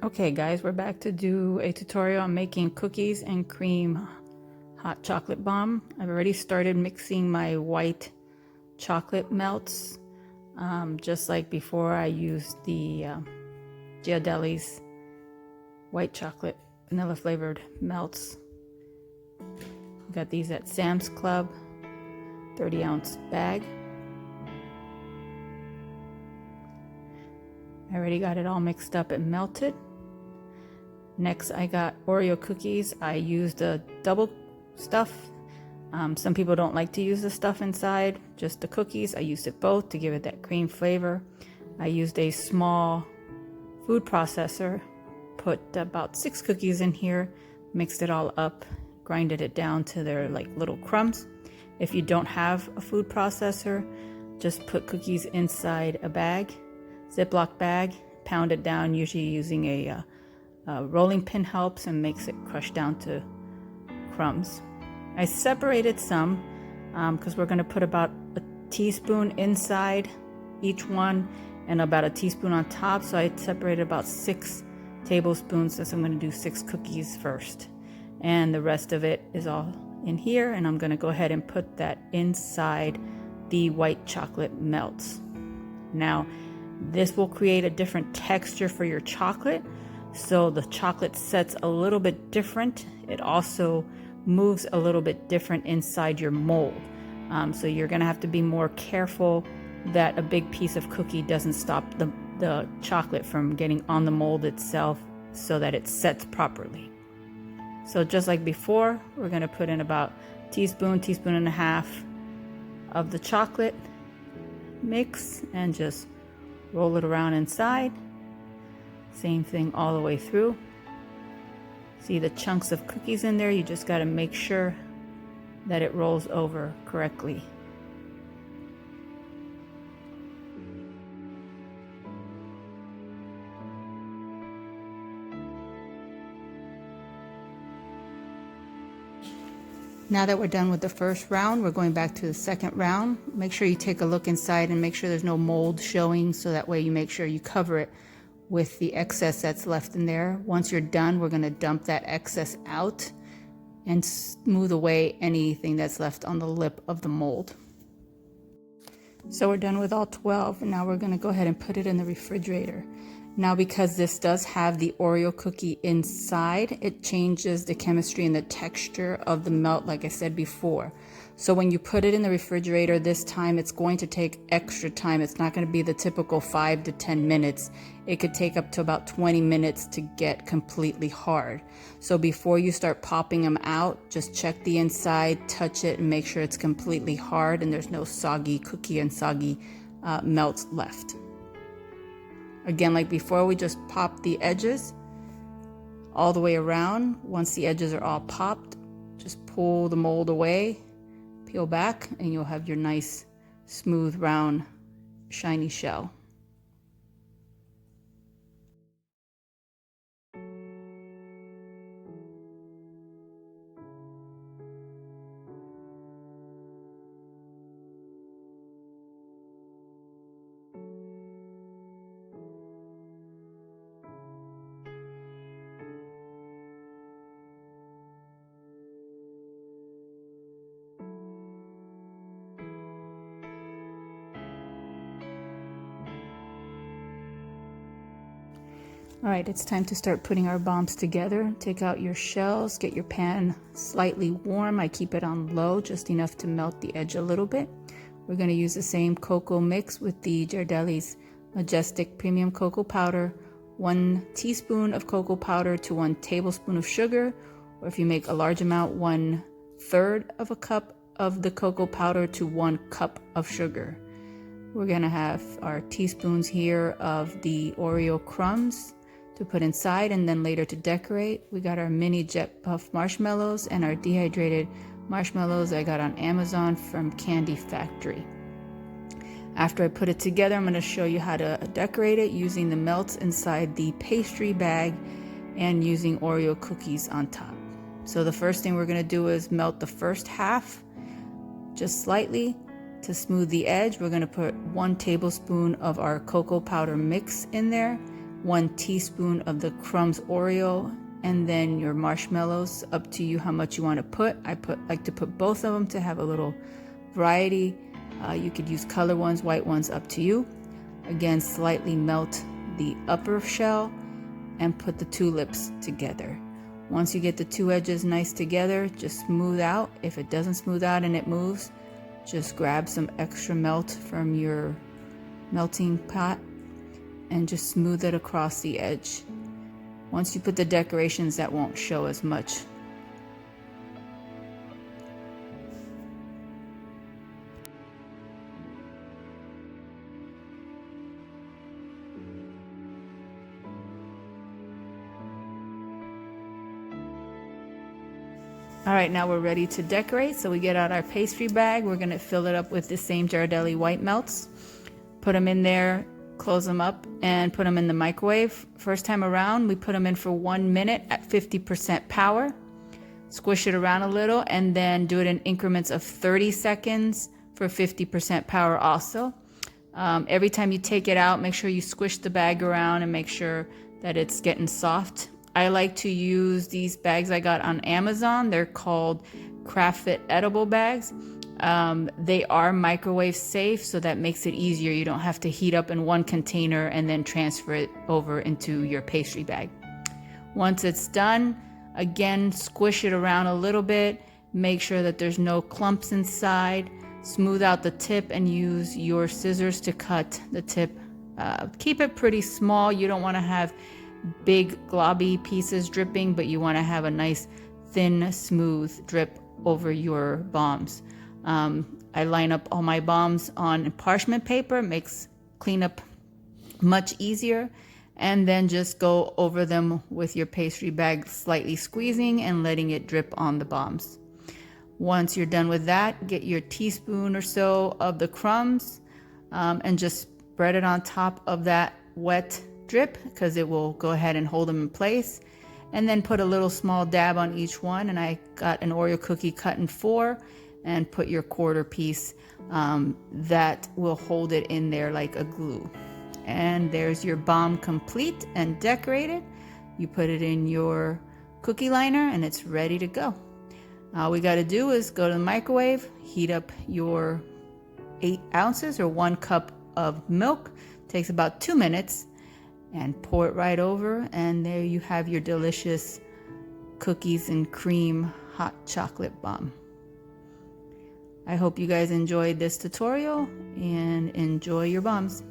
Okay guys, we're back to do a tutorial on making cookies and cream hot chocolate bomb. I've already started mixing my white chocolate melts. Just like before, I used the Ghirardelli's white chocolate vanilla flavored melts. Got these at Sam's Club, 30-ounce bag. I already got it all mixed up and melted. Next, I got Oreo cookies. I used a double stuff. Some people don't like to use the stuff inside, just the cookies. I used it both to give it that cream flavor. I used a small food processor, put about 6 cookies in here, mixed it all up, grinded it down to their like little crumbs. If you don't have a food processor, just put cookies inside a bag, Ziploc bag, pound it down, usually using a rolling pin helps and makes it crush down to crumbs. I separated some because we're going to put about a teaspoon inside each one and about a teaspoon on top. So I separated about 6 tablespoons since I'm going to do 6 cookies first. And the rest of it is all in here. And I'm going to go ahead and put that inside the white chocolate melts. Now, this will create a different texture for your chocolate. So the chocolate sets a little bit different. It also moves a little bit different inside your mold. So you're gonna have to be more careful that a big piece of cookie doesn't stop the chocolate from getting on the mold itself so that it sets properly. So just like before, we're gonna put in about teaspoon and a half of the chocolate mix and just roll it around inside. Same thing all the way through. See the chunks of cookies in there? You just got to make sure that it rolls over correctly. Now that we're done with the first round, we're going back to the second round. Make sure you take a look inside and make sure there's no mold showing, so that way you make sure you cover it with the excess that's left in there. Once you're done, we're going to dump that excess out and smooth away anything that's left on the lip of the mold. So we're done with all 12, and now we're going to go ahead and put it in the refrigerator. Now, because this does have the Oreo cookie inside, it changes the chemistry and the texture of the melt, like I said before. So when you put it in the refrigerator this time, it's going to take extra time. It's not going to be the typical 5 to 10 minutes. It could take up to about 20 minutes to get completely hard. So before you start popping them out, just check the inside, touch it, and make sure it's completely hard and there's no soggy cookie and soggy melts left. Again, like before, we just pop the edges all the way around. Once the edges are all popped, just pull the mold away, peel back, and you'll have your nice, smooth, round, shiny shell. All right, it's time to start putting our bombs together. Take out your shells, get your pan slightly warm. I keep it on low, just enough to melt the edge a little bit. We're gonna use the same cocoa mix with the Ghirardelli's Majestic Premium Cocoa Powder, 1 teaspoon of cocoa powder to 1 tablespoon of sugar, or if you make a large amount, 1/3 of a cup of the cocoa powder to 1 cup of sugar. We're gonna have our teaspoons here of the Oreo crumbs to put inside, and then later to decorate. We got our mini jet puff marshmallows and our dehydrated marshmallows I got on Amazon from Candy Factory. After I put it together, I'm going to show you how to decorate it using the melts inside the pastry bag and using Oreo cookies on top. So the first thing we're going to do is melt the first half just slightly. To smooth the edge, we're going to put 1 tablespoon of our cocoa powder mix in there. 1 teaspoon of the crumbs Oreo, and then your marshmallows, up to you how much you want to put. Like to put both of them to have a little variety. You could use color ones, white ones, up to you. Again, slightly melt the upper shell and put the 2 lips together. Once you get the 2 edges nice together, just smooth out. If it doesn't smooth out and it moves, just grab some extra melt from your melting pot and just smooth it across the edge. Once you put the decorations, that won't show as much. All right, now we're ready to decorate. So we get out our pastry bag. We're gonna fill it up with the same Ghirardelli white melts. Put them in there, close them up, and put them in the microwave. First time around, we put them in for 1 minute at 50% power. Squish it around a little, and then do it in increments of 30 seconds for 50% power also. Every time you take it out, make sure you squish the bag around and make sure that it's getting soft. I like to use these bags I got on Amazon. They're called Craft Fit edible bags. They are microwave safe, so that makes it easier. You don't have to heat up in one container and then transfer it over into your pastry bag. Once it's done, again, squish it around a little bit. Make sure that there's no clumps inside. Smooth out the tip and use your scissors to cut the tip. Keep it pretty small. You don't want to have big globby pieces dripping, but you want to have a nice thin smooth drip over your bombs. I line up all my bombs on parchment paper, makes cleanup much easier, and then just go over them with your pastry bag, slightly squeezing and letting it drip on the bombs. Once you're done with that, get your teaspoon or so of the crumbs and just spread it on top of that wet drip, because it will go ahead and hold them in place. And then put a little small dab on each one, and I got an Oreo cookie cut in 4, and put your quarter piece that will hold it in there like a glue. And there's your bomb complete and decorated. You put it in your cookie liner and it's ready to go. All we got to do is go to the microwave, heat up your 8 ounces or 1 cup of milk. Takes about 2 minutes, and pour it right over, and there you have your delicious cookies and cream hot chocolate bomb. I hope you guys enjoyed this tutorial and enjoy your bombs.